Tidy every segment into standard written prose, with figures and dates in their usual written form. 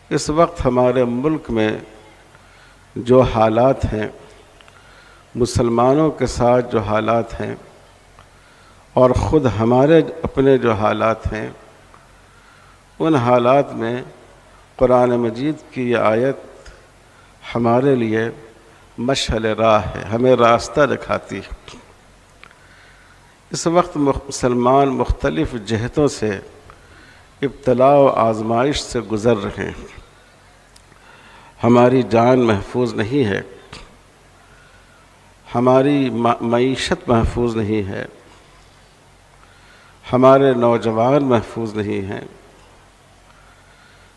اس وقت ہمارے ملک میں جو حالات ہیں، مسلمانوں کے ساتھ جو حالات ہیں، اور خود ہمارے اپنے جو حالات ہیں، ان حالات میں قرآن مجید کی یہ آیت ہمارے لیے مشعل راہ ہے، ہمیں راستہ دکھاتی ہے۔ اس وقت مسلمان مختلف جہتوں سے ابتلا و آزمائش سے گزر رہے ہیں۔ ہماری جان محفوظ نہیں ہے، ہماری معیشت محفوظ نہیں ہے، ہمارے نوجوان محفوظ نہیں ہیں۔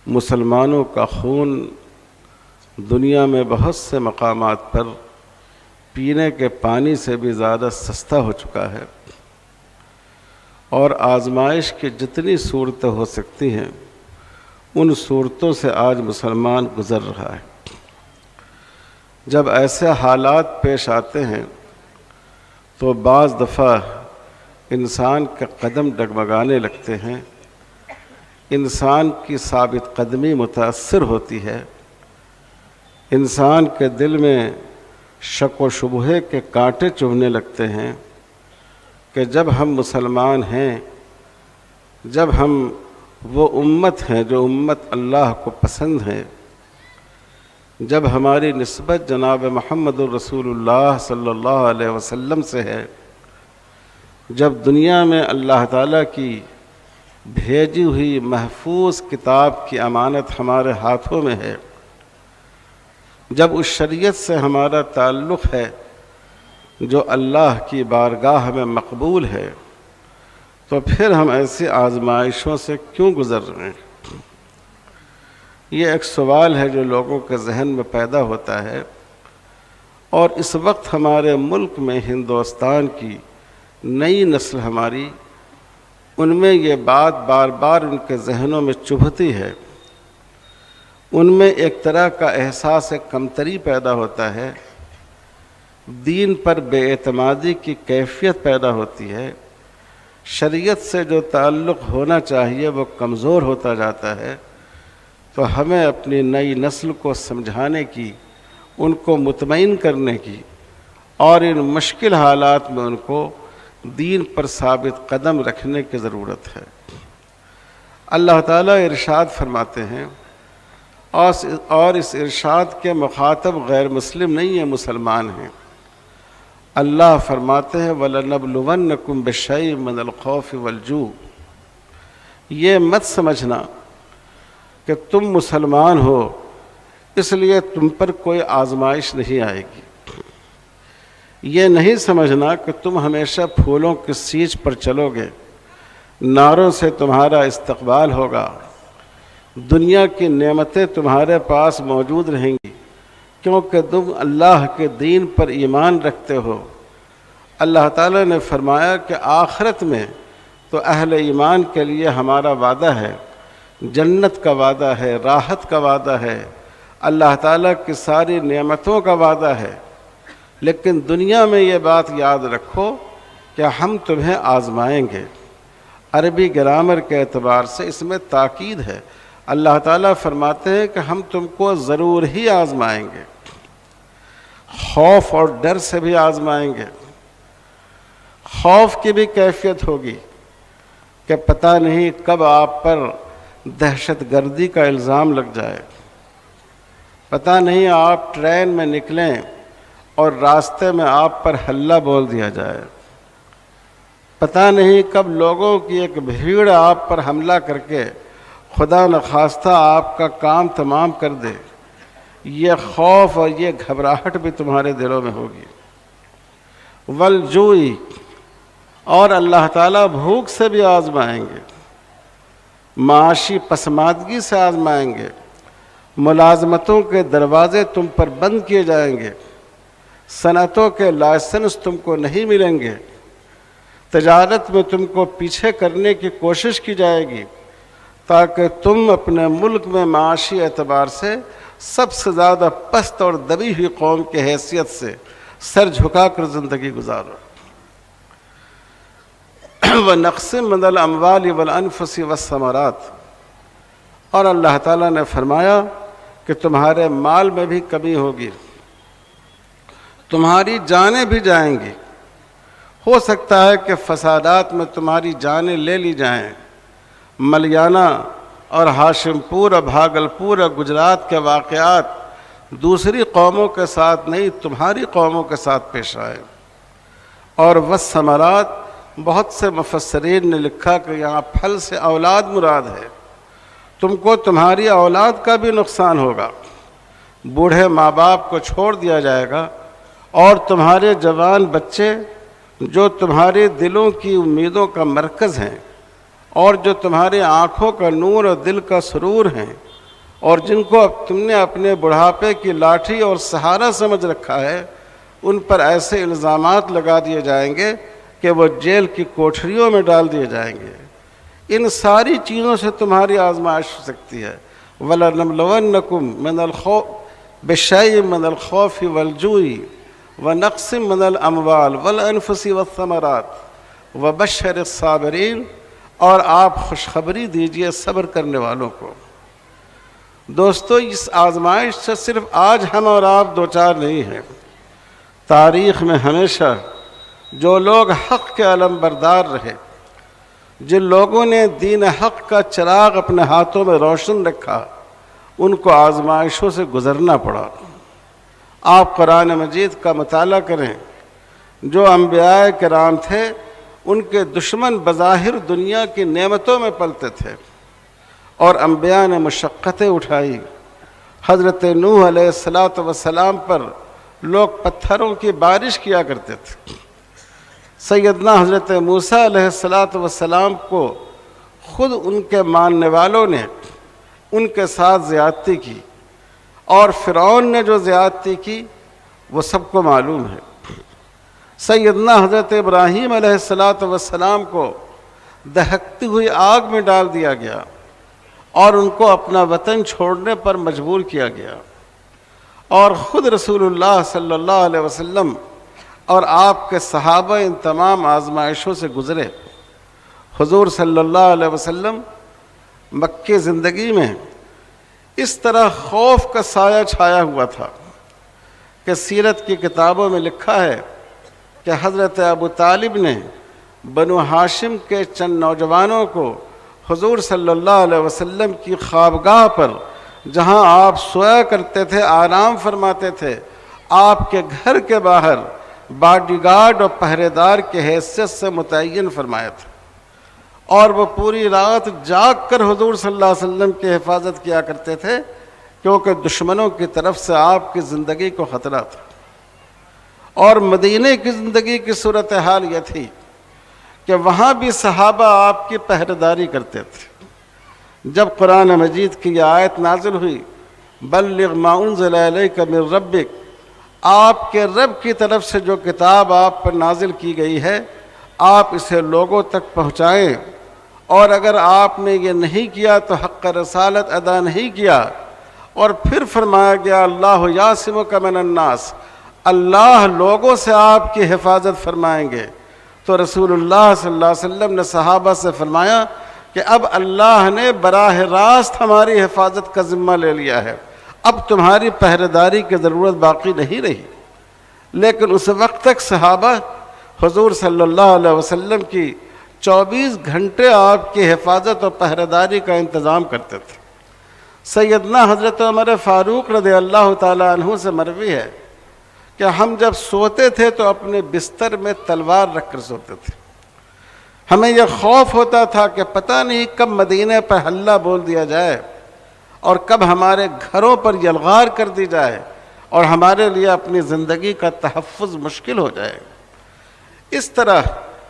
مسلمانوں کا خون دنیا میں بہت سے مقامات پر پینے کے پانی سے بھی زیادہ سستا ہو چکا ہے، اور آزمائش کی جتنی صورتیں ہو سکتی ہیں ان صورتوں سے آج مسلمان گزر رہا ہے۔ جب ایسے حالات پیش آتے ہیں تو بعض دفعہ انسان کے قدم ڈگمگانے لگتے ہیں، انسان کی ثابت قدمی متاثر ہوتی ہے، انسان کے دل میں شک و شبہے کے کانٹے چبھنے لگتے ہیں کہ جب ہم مسلمان ہیں، جب ہم وہ امت ہیں جو امت اللہ کو پسند ہے، جب ہماری نسبت جناب محمد الرسول اللہ صلی اللہ علیہ وسلم سے ہے، جب دنیا میں اللہ تعالیٰ کی بھیجی ہوئی محفوظ کتاب کی امانت ہمارے ہاتھوں میں ہے، جب اس شریعت سے ہمارا تعلق ہے جو اللہ کی بارگاہ میں مقبول ہے، تو پھر ہم ایسی آزمائشوں سے کیوں گزر رہے ہیں؟ یہ ایک سوال ہے جو لوگوں کے ذہن میں پیدا ہوتا ہے، اور اس وقت ہمارے ملک میں ہندوستان کی نئی نسل ہماری، ان میں یہ بات بار بار ان کے ذہنوں میں چبھتی ہے، ان میں ایک طرح کا احساس کمتری پیدا ہوتا ہے، دین پر بے اعتمادی کی کیفیت پیدا ہوتی ہے، شریعت سے جو تعلق ہونا چاہیے وہ کمزور ہوتا جاتا ہے۔ تو ہمیں اپنی نئی نسل کو سمجھانے کی، ان کو مطمئن کرنے کی، اور ان مشکل حالات میں ان کو دین پر ثابت قدم رکھنے کی ضرورت ہے۔ اللہ تعالیٰ ارشاد فرماتے ہیں، اور اس ارشاد کے مخاطب غیر مسلم نہیں ہیں، مسلمان ہیں۔ اللہ فرماتے ہیں وَلَنَبْلُوَنَّكُمْ بِشَيْءٍ مِّنَ الْخَوْفِ وَالْجُوعِ۔ یہ مت سمجھنا کہ تم مسلمان ہو اس لیے تم پر کوئی آزمائش نہیں آئے گی، یہ نہیں سمجھنا کہ تم ہمیشہ پھولوں کی سیچ پر چلو گے، نعروں سے تمہارا استقبال ہوگا، دنیا کی نعمتیں تمہارے پاس موجود رہیں گی کیونکہ تم اللہ کے دین پر ایمان رکھتے ہو۔ اللہ تعالیٰ نے فرمایا کہ آخرت میں تو اہل ایمان کے لیے ہمارا وعدہ ہے، جنت کا وعدہ ہے، راحت کا وعدہ ہے، اللہ تعالیٰ کی ساری نعمتوں کا وعدہ ہے، لیکن دنیا میں یہ بات یاد رکھو کہ ہم تمہیں آزمائیں گے۔ عربی گرامر کے اعتبار سے اس میں تاکید ہے، اللہ تعالیٰ فرماتے ہیں کہ ہم تم کو ضرور ہی آزمائیں گے، خوف اور ڈر سے بھی آزمائیں گے۔ خوف کی بھی کیفیت ہوگی کہ پتہ نہیں کب آپ پر دہشت گردی کا الزام لگ جائے، پتہ نہیں آپ ٹرین میں نکلیں اور راستے میں آپ پر حلہ بول دیا جائے، پتہ نہیں کب لوگوں کی ایک بھیڑ آپ پر حملہ کر کے خدا نخواستہ آپ کا کام تمام کر دے۔ یہ خوف اور یہ گھبراہٹ بھی تمہارے دلوں میں ہوگی۔ والجوع، اور اللہ تعالیٰ بھوک سے بھی آزمائیں گے، معاشی پسماندگی سے آزمائیں گے، ملازمتوں کے دروازے تم پر بند کیے جائیں گے، صنعتوں کے لائسنس تم کو نہیں ملیں گے، تجارت میں تم کو پیچھے کرنے کی کوشش کی جائے گی تاکہ تم اپنے ملک میں معاشی اعتبار سے سب سے زیادہ پست اور دبی ہوئی قوم کی حیثیت سے سر جھکا کر زندگی گزارو۔ وَنَقْصٍ مِّنَ الْأَمْوَالِ وَالْأَنفُسِ وَالثَّمَرَاتِ، اور اللہ تعالیٰ نے فرمایا کہ تمہارے مال میں بھی کمی ہوگی، تمہاری جانیں بھی جائیں گی، ہو سکتا ہے کہ فسادات میں تمہاری جانیں لے لی جائیں۔ ملیانہ اور ہاشم پور اور بھاگلپور اور گجرات کے واقعات دوسری قوموں کے ساتھ نہیں، تمہاری قوموں کے ساتھ پیش آئے۔ اور والثمرات، بہت سے مفسرین نے لکھا کہ یہاں پھل سے اولاد مراد ہے، تم کو تمہاری اولاد کا بھی نقصان ہوگا، بوڑھے ماں باپ کو چھوڑ دیا جائے گا، اور تمہارے جوان بچے جو تمہارے دلوں کی امیدوں کا مرکز ہیں، اور جو تمہاری آنکھوں کا نور اور دل کا سرور ہیں، اور جن کو اب تم نے اپنے بڑھاپے کی لاٹھی اور سہارا سمجھ رکھا ہے، ان پر ایسے الزامات لگا دیے جائیں گے کہ وہ جیل کی کوٹھریوں میں ڈال دیے جائیں گے۔ ان ساری چیزوں سے تمہاری آزمائش ہو سکتی ہے۔ وَلَنَبْلُوَنَّكُمْ مِنَ الْخَوْفِ بِشَيْءٍ مِنَ الْخَوْفِ وَالْجُوعِ وَنَقْصٍ مِنَ الْأَمْوَالِ وَالْأَنفُسِ وَالثَّمَرَاتِ وَبَشِّرِ الصَّابِرِينَ، اور آپ خوشخبری دیجئے صبر کرنے والوں کو۔ دوستو، اس آزمائش سے صرف آج ہم اور آپ دوچار نہیں ہیں، تاریخ میں ہمیشہ جو لوگ حق کے علم بردار رہے، جن لوگوں نے دین حق کا چراغ اپنے ہاتھوں میں روشن رکھا، ان کو آزمائشوں سے گزرنا پڑا۔ آپ قرآن مجید کا مطالعہ کریں، جو انبیاء کرام تھے ان کے دشمن بظاہر دنیا کی نعمتوں میں پلتے تھے، اور انبیاء نے مشقتیں اٹھائی۔ حضرت نوح علیہ السلام پر لوگ پتھروں کی بارش کیا کرتے تھے۔ سیدنا حضرت موسیٰ علیہ السلام کو خود ان کے ماننے والوں نے ان کے ساتھ زیادتی کی، اور فرعون نے جو زیادتی کی وہ سب کو معلوم ہے۔ سیدنا حضرت ابراہیم علیہ السلام کو دہکتی ہوئی آگ میں ڈال دیا گیا، اور ان کو اپنا وطن چھوڑنے پر مجبور کیا گیا، اور خود رسول اللہ صلی اللہ علیہ وسلم اور آپ کے صحابہ ان تمام آزمائشوں سے گزرے۔ حضور صلی اللہ علیہ وسلم مکی زندگی میں اس طرح خوف کا سایہ چھایا ہوا تھا کہ سیرت کی کتابوں میں لکھا ہے کہ حضرت ابو طالب نے بنو ہاشم کے چند نوجوانوں کو حضور صلی اللہ علیہ وسلم کی خوابگاہ پر، جہاں آپ سویا کرتے تھے، آرام فرماتے تھے، آپ کے گھر کے باہر باڈی گارڈ اور پہرے دار کے حیثیت سے متعین فرمایا تھا، اور وہ پوری رات جاگ کر حضور صلی اللہ علیہ وسلم کی حفاظت کیا کرتے تھے، کیونکہ دشمنوں کی طرف سے آپ کی زندگی کو خطرہ تھا۔ اور مدینے کی زندگی کی صورتحال یہ تھی کہ وہاں بھی صحابہ آپ کی پہرےداری کرتے تھے۔ جب قرآن مجید کی یہ آیت نازل ہوئی، بلغ ما انزل الیک من ربک، آپ کے رب کی طرف سے جو کتاب آپ پر نازل کی گئی ہے آپ اسے لوگوں تک پہنچائیں، اور اگر آپ نے یہ نہیں کیا تو حق رسالت ادا نہیں کیا۔ اور پھر فرمایا گیا اللہ یعصمک من الناس، اللہ لوگوں سے آپ کی حفاظت فرمائیں گے۔ تو رسول اللہ صلی اللہ علیہ وسلم نے صحابہ سے فرمایا کہ اب اللہ نے براہ راست ہماری حفاظت کا ذمہ لے لیا ہے، اب تمہاری پہرےداری کی ضرورت باقی نہیں رہی۔ لیکن اس وقت تک صحابہ حضور صلی اللہ علیہ وسلم کی 24 گھنٹے آپ کی حفاظت اور پہرےداری کا انتظام کرتے تھے۔ سیدنا حضرت عمر فاروق رضی اللہ تعالیٰ عنہ سے مروی ہے کہ ہم جب سوتے تھے تو اپنے بستر میں تلوار رکھ کر سوتے تھے۔ ہمیں یہ خوف ہوتا تھا کہ پتہ نہیں کب مدینے پر حلہ بول دیا جائے، اور کب ہمارے گھروں پر یلغار کر دی جائے، اور ہمارے لیے اپنی زندگی کا تحفظ مشکل ہو جائے۔ اس طرح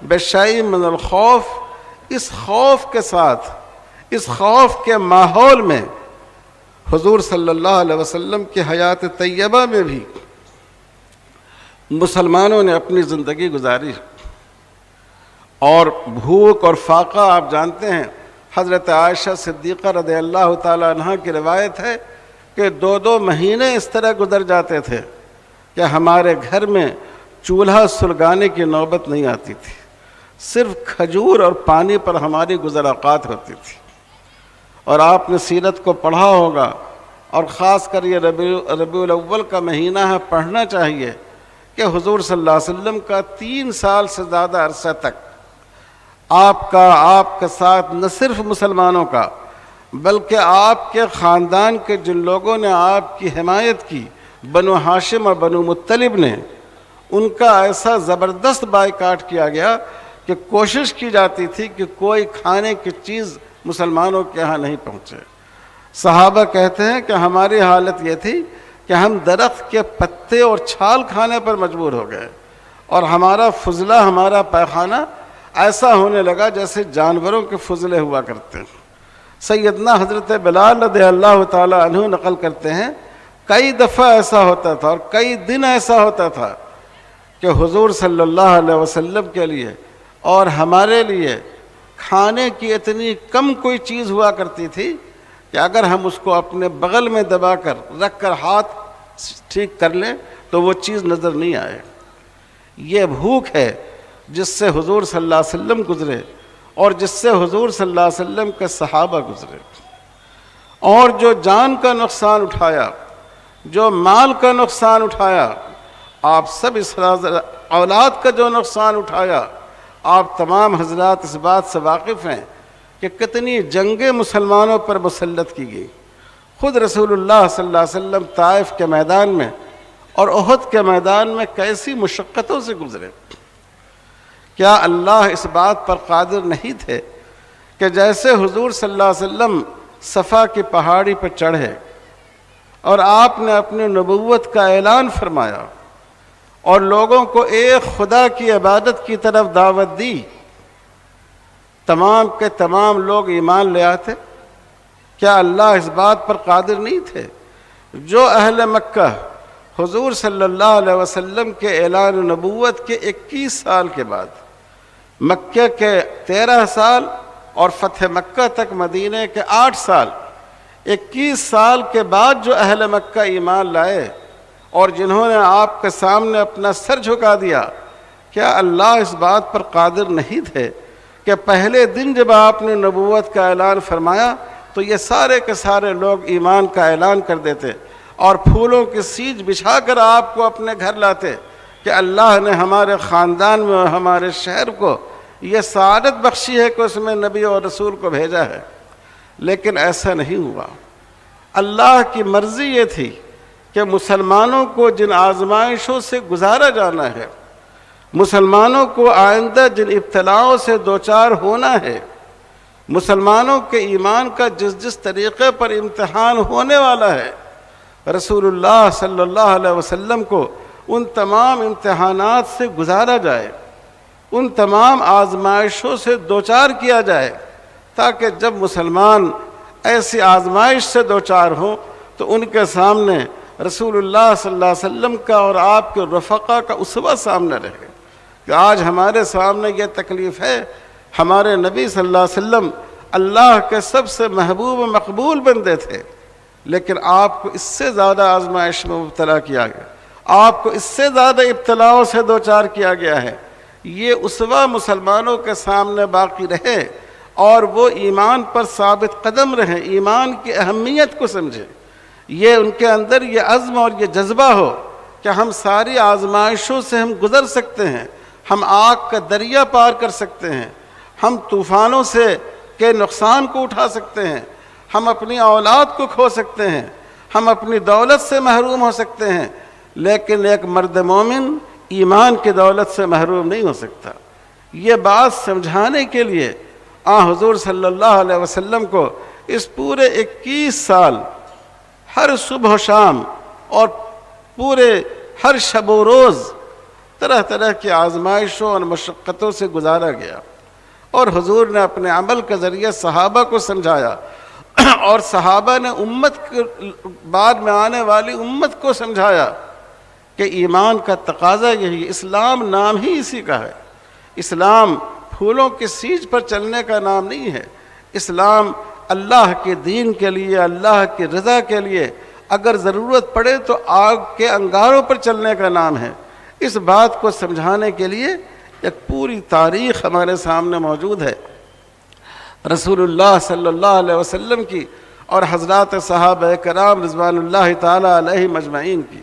بشیء من الخوف، اس خوف کے ساتھ، اس خوف کے ماحول میں حضور صلی اللہ علیہ وسلم کی حیات طیبہ میں بھی مسلمانوں نے اپنی زندگی گزاری، اور بھوک اور فاقہ آپ جانتے ہیں۔ حضرت عائشہ صدیقہ رضی اللہ تعالیٰ عنہ کی روایت ہے کہ 2 مہینے اس طرح گزر جاتے تھے کہ ہمارے گھر میں چولہا سلگانے کی نوبت نہیں آتی تھی، صرف کھجور اور پانی پر ہماری گزر اوقات ہوتی تھی۔ اور آپ نے سیرت کو پڑھا ہوگا، اور خاص کر یہ ربیع الاول کا مہینہ ہے، پڑھنا چاہیے کہ حضور صلی اللہ علیہ وسلم کا 3 سال سے زیادہ عرصہ تک آپ کا ساتھ نہ صرف مسلمانوں کا بلکہ آپ کے خاندان کے جن لوگوں نے آپ کی حمایت کی، بنو ہاشم اور بنو مطلب نے، ان کا ایسا زبردست بائیکاٹ کیا گیا کہ کوشش کی جاتی تھی کہ کوئی کھانے کی چیز مسلمانوں کے ہاں نہیں پہنچے۔ صحابہ کہتے ہیں کہ ہماری حالت یہ تھی کہ ہم درخت کے پتے اور چھال کھانے پر مجبور ہو گئے، اور ہمارا فضلہ، ہمارا پیخانہ ایسا ہونے لگا جیسے جانوروں کے فضلے ہوا کرتے ہیں۔ سیدنا حضرت بلال رضی اللہ تعالی عنہ نقل کرتے ہیں کئی دفعہ ایسا ہوتا تھا اور کئی دن ایسا ہوتا تھا کہ حضور صلی اللہ علیہ وسلم کے لیے اور ہمارے لیے کھانے کی اتنی کم کوئی چیز ہوا کرتی تھی کہ اگر ہم اس کو اپنے بغل میں دبا کر رکھ کر ہاتھ ٹھیک کر لیں تو وہ چیز نظر نہیں آئے۔ یہ بھوک ہے جس سے حضور صلی اللہ علیہ وسلم گزرے اور جس سے حضور صلی اللہ علیہ وسلم کے صحابہ گزرے، اور جو جان کا نقصان اٹھایا، جو مال کا نقصان اٹھایا، آپ سب اس اولاد کا جو نقصان اٹھایا، آپ تمام حضرات اس بات سے واقف ہیں کہ کتنی جنگیں مسلمانوں پر مسلط کی گئی۔ خود رسول اللہ صلی اللہ علیہ وسلم طائف کے میدان میں اور احد کے میدان میں کیسی مشقتوں سے گزرے۔ کیا اللہ اس بات پر قادر نہیں تھے کہ جیسے حضور صلی اللہ علیہ وسلم صفا کی پہاڑی پر چڑھے اور آپ نے اپنی نبوت کا اعلان فرمایا اور لوگوں کو ایک خدا کی عبادت کی طرف دعوت دی، تمام کے تمام لوگ ایمان لے آتے؟ کیا اللہ اس بات پر قادر نہیں تھے؟ جو اہل مکہ حضور صلی اللہ علیہ وسلم کے اعلان نبوت کے 21 سال کے بعد، مکہ کے 13 سال اور فتح مکہ تک مدینہ کے 8 سال، 21 سال کے بعد جو اہل مکہ ایمان لائے اور جنہوں نے آپ کے سامنے اپنا سر جھکا دیا، کیا اللہ اس بات پر قادر نہیں تھے کہ پہلے دن جب آپ نے نبوت کا اعلان فرمایا تو یہ سارے کے سارے لوگ ایمان کا اعلان کر دیتے اور پھولوں کی سیج بچھا کر آپ کو اپنے گھر لاتے کہ اللہ نے ہمارے خاندان میں اور ہمارے شہر کو یہ سعادت بخشی ہے کہ اس میں نبی اور رسول کو بھیجا ہے؟ لیکن ایسا نہیں ہوا۔ اللہ کی مرضی یہ تھی کہ مسلمانوں کو جن آزمائشوں سے گزارا جانا ہے، مسلمانوں کو آئندہ جن ابتلاؤں سے دوچار ہونا ہے، مسلمانوں کے ایمان کا جس طریقے پر امتحان ہونے والا ہے، رسول اللہ صلی اللہ علیہ وسلم کو ان تمام امتحانات سے گزارا جائے، ان تمام آزمائشوں سے دوچار کیا جائے، تاکہ جب مسلمان ایسی آزمائش سے دوچار ہوں تو ان کے سامنے رسول اللہ صلی اللہ علیہ وسلم کا اور آپ کے رفقا کا اسوہ سامنے رہے کہ آج ہمارے سامنے یہ تکلیف ہے، ہمارے نبی صلی اللہ علیہ وسلم اللہ کے سب سے محبوب و مقبول بندے تھے، لیکن آپ کو اس سے زیادہ آزمائش میں مبتلا کیا گیا، آپ کو اس سے زیادہ ابتلاؤں سے دوچار کیا گیا ہے۔ یہ اسوہ مسلمانوں کے سامنے باقی رہے اور وہ ایمان پر ثابت قدم رہیں، ایمان کی اہمیت کو سمجھیں، یہ ان کے اندر یہ عزم اور یہ جذبہ ہو کہ ہم ساری آزمائشوں سے ہم گزر سکتے ہیں، ہم آگ کا دریا پار کر سکتے ہیں، ہم طوفانوں سے کے نقصان کو اٹھا سکتے ہیں، ہم اپنی اولاد کو کھو سکتے ہیں، ہم اپنی دولت سے محروم ہو سکتے ہیں، لیکن ایک مرد مومن ایمان کی دولت سے محروم نہیں ہو سکتا۔ یہ بات سمجھانے کے لیے حضور صلی اللہ علیہ وسلم کو اس پورے 21 سال ہر صبح و شام اور پورے ہر شب و روز طرح طرح کی آزمائشوں اور مشقتوں سے گزارا گیا، اور حضور نے اپنے عمل کے ذریعے صحابہ کو سمجھایا اور صحابہ نے امت کے بعد میں آنے والی امت کو سمجھایا کہ ایمان کا تقاضا یہی، اسلام نام ہی اسی کا ہے۔ اسلام پھولوں کی سیج پر چلنے کا نام نہیں ہے، اسلام اللہ کے دین کے لیے، اللہ کی رضا کے لیے اگر ضرورت پڑے تو آگ کے انگاروں پر چلنے کا نام ہے۔ اس بات کو سمجھانے کے لیے ایک پوری تاریخ ہمارے سامنے موجود ہے۔ رسول اللہ صلی اللہ علیہ وسلم کی اور حضرات صحابہ کرام رضوان اللہ تعالی علیہم اجمعین کی۔